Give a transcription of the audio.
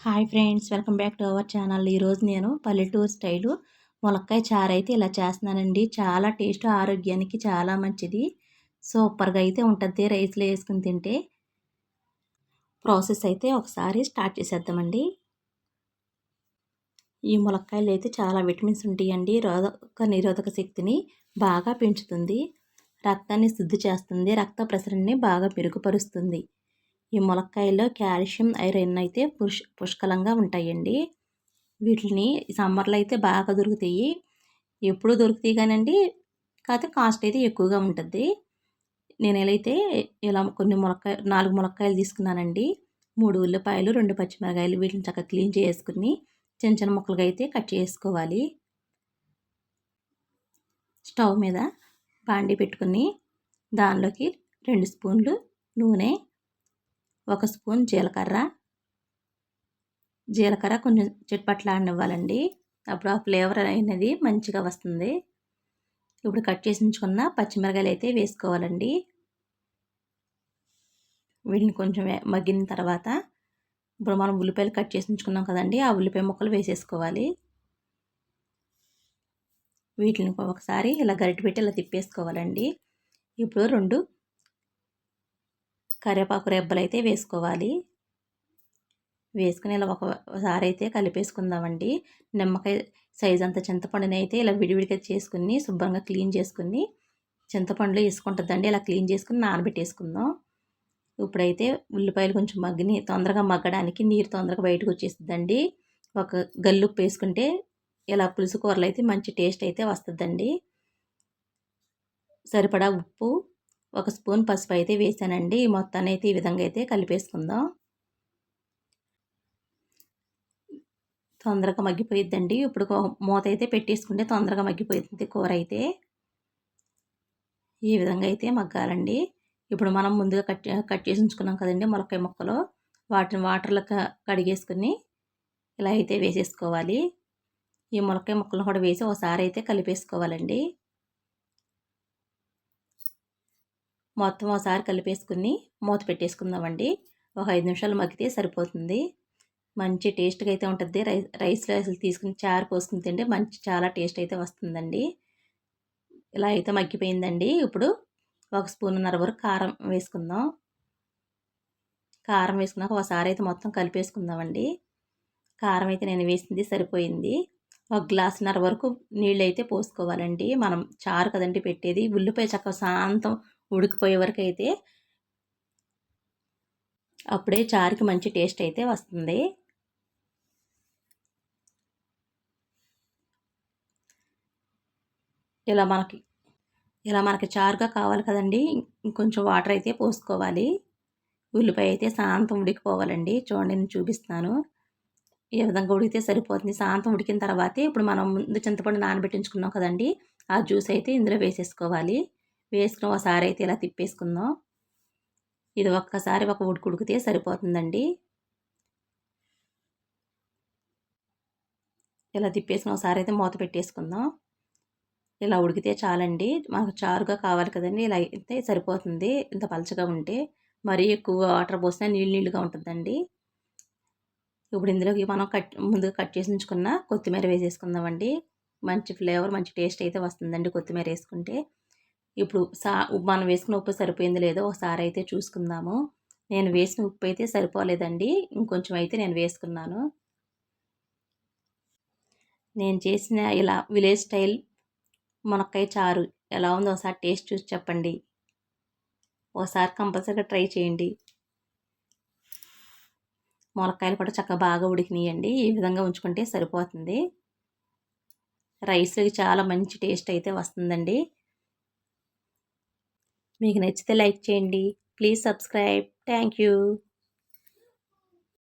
Hi friends, welcome back to our channel. ఈరోజు నేను పల్లెటూరు స్టైలు ములక్కాయ చారు అయితే ఇలా చేస్తున్నానండి. చాలా టేస్ట్, ఆరోగ్యానికి చాలా మంచిది. సూపర్గా అయితే ఉంటుంది రైస్లో వేసుకుని తింటే. ప్రాసెస్ అయితే ఒకసారి స్టార్ట్ చేసేద్దామండి. ఈ ములక్కాయలు అయితే చాలా విటమిన్స్ ఉంటాయండి. నిరోధక శక్తిని బాగా పెంచుతుంది, రక్తాన్ని శుద్ధి చేస్తుంది, రక్త ప్రసరణని బాగా మెరుగుపరుస్తుంది. ఈ ములక్కాయల్లో కాల్షియం, ఐరన్ అయితే పుష్కలంగా ఉంటాయండి. వీటిని సమ్మర్లో అయితే బాగా దొరుకుతాయి. ఎప్పుడు దొరుకుతాయి కానండి, కాకపోతే కాస్ట్ అయితే ఎక్కువగా ఉంటుంది. నేను ఇలా కొన్ని 4 ములక్కాయలు తీసుకున్నానండి. 3 ఉల్లిపాయలు, 2 పచ్చిమిరకాయలు, వీటిని చక్కగా క్లీన్ చేసుకుని చిన్న చిన్న ముక్కలుగా అయితే కట్ చేసుకోవాలి. స్టవ్ మీద బాండీ పెట్టుకుని దానిలోకి 2 స్పూన్లు నూనె, 1 స్పూన్ జీలకర్ర కొంచెం చిట్పట్లాడనివ్వాలండి. అప్పుడు ఆ ఫ్లేవర్ అనేది మంచిగా వస్తుంది. ఇప్పుడు కట్ చేసి ఉంచుకున్న పచ్చిమిరకాయలు అయితే వేసుకోవాలండి. వీటిని కొంచెం మగ్గిన తర్వాత ఇప్పుడు మనం ఉల్లిపాయలు కట్ చేసి ఉంచుకున్నాం కదండి, ఆ ఉల్లిపాయ ముక్కలు వేసేసుకోవాలి. వీటిని ఒకసారి ఇలా గరిటె పెట్టి ఇలా తిప్పేసుకోవాలండి. ఇప్పుడు 2 కరివేపాకు రెబ్బలు అయితే వేసుకోవాలి. వేసుకుని ఇలా ఒకసారి అయితే కలిపేసుకుందామండి. నిమ్మకాయ సైజ్ అంత చింతపండుని అయితే ఇలా విడివిడిగా చేసుకుని శుభ్రంగా క్లీన్ చేసుకుని, చింతపండులో వేసుకుంటుందండి, ఇలా క్లీన్ చేసుకుని నానబెట్టేసుకుందాం. ఇప్పుడైతే ఉల్లిపాయలు కొంచెం తొందరగా మగ్గడానికి నీరు తొందరగా బయటకు వచ్చేస్తుందండి. ఒక గల్లుప్పు వేసుకుంటే ఇలా పులుసు కూరలు అయితే మంచి టేస్ట్ అయితే వస్తుందండి. సరిపడా ఉప్పు, 1 స్పూన్ పసుపు అయితే వేసానండి. మొత్తాన్ని అయితే ఈ విధంగా అయితే కలిపేసుకుందాం. తొందరగా మగ్గిపోయిద్దండి. ఇప్పుడు మూత అయితే పెట్టేసుకుంటే తొందరగా మగ్గిపోతుంది కూర అయితే. ఈ విధంగా అయితే మగ్గాలండి. ఇప్పుడు మనం ముందుగా కట్ చేసి ఉంచుకున్నాం కదండి ములక్కాయ ముక్కలు, వాటిని వాటర్లో కడిగేసుకుని ఇలా అయితే వేసేసుకోవాలి. ఈ ములక్కాయ ముక్కలను కూడా వేసి ఒకసారి అయితే కలిపేసుకోవాలండి. మొత్తం ఒకసారి కలిపేసుకుని మూత పెట్టేసుకుందామండి. ఒక 5 నిమిషాలు మగ్గితే సరిపోతుంది. మంచి టేస్ట్గా అయితే ఉంటుంది. రైస్లో అసలు తీసుకుని చారు పోసుకుని తింటే చాలా టేస్ట్ అయితే వస్తుందండి. ఇలా అయితే మగ్గిపోయిందండి. ఇప్పుడు 1 స్పూన్నర వరకు కారం వేసుకుందాం. కారం వేసుకున్నాక ఒకసారి అయితే మొత్తం కలిపేసుకుందామండి. కారం అయితే నేను వేసింది సరిపోయింది. 1 గ్లాసున్నర వరకు నీళ్ళు అయితే పోసుకోవాలండి. మనం చారు కదండి పెట్టేది. ఉల్లిపాయ చక్కగా శాంతం ఉడికిపోయే వరకు అయితే, అప్పుడే చారుకి మంచి టేస్ట్ అయితే వస్తుంది. ఇలా మనకి చారుగా కావాలి కదండి, ఇంకొంచెం వాటర్ అయితే పోసుకోవాలి. ఉల్లిపాయ అయితే శాంతం ఉడికిపోవాలండి. చూడండి, నేను చూపిస్తాను. ఈ విధంగా ఉడికితే సరిపోతుంది. శాంతం ఉడికిన తర్వాతే ఇప్పుడు మనం ముందు చింతపండు నానబెట్టించుకున్నాం కదండి, ఆ జ్యూస్ అయితే ఇందులో వేసేసుకోవాలి. వేసుకుని ఒకసారి అయితే ఇలా తిప్పేసుకుందాం. ఇది ఒక్కసారి ఒక ఉడికితే సరిపోతుందండి. ఇలా తిప్పేసుకుని ఒకసారి అయితే మూత పెట్టేసుకుందాం. ఇలా ఉడికితే చాలండి. మనకు చారుగా కావాలి కదండి, ఇలా అయితే సరిపోతుంది. ఇంత పలచగా ఉంటే మరీ ఎక్కువ వాటర్ పోసినా నీళ్ళుగా ఉంటుందండి. ఇప్పుడు ఇందులోకి మనం ముందుగా కట్ చేసి ఉంచుకున్న కొత్తిమీర వేసేసుకుందామండి. మంచి ఫ్లేవర్, మంచి టేస్ట్ అయితే వస్తుందండి కొత్తిమీర వేసుకుంటే. ఇప్పుడు మనం వేసుకున్న ఉప్పు సరిపోయింది లేదో ఒకసారి అయితే చూసుకుందాము. నేను వేసిన ఉప్పు అయితే సరిపోలేదండి, ఇంకొంచెం అయితే నేను వేసుకున్నాను. నేను చేసిన ఇలా విలేజ్ స్టైల్ మునక్కాయ చారు ఎలా ఉందో ఒకసారి టేస్ట్ చూసి చెప్పండి. ఒకసారి కంపల్సరీగా ట్రై చేయండి. ములక్కాయలు కూడా చక్కగా బాగా ఉడికినాయండి. ఈ విధంగా ఉంచుకుంటే సరిపోతుంది. రైస్కి చాలా మంచి టేస్ట్ అయితే వస్తుందండి. మీకు నచ్చితే లైక్ చేయండి. Please subscribe. Thank you.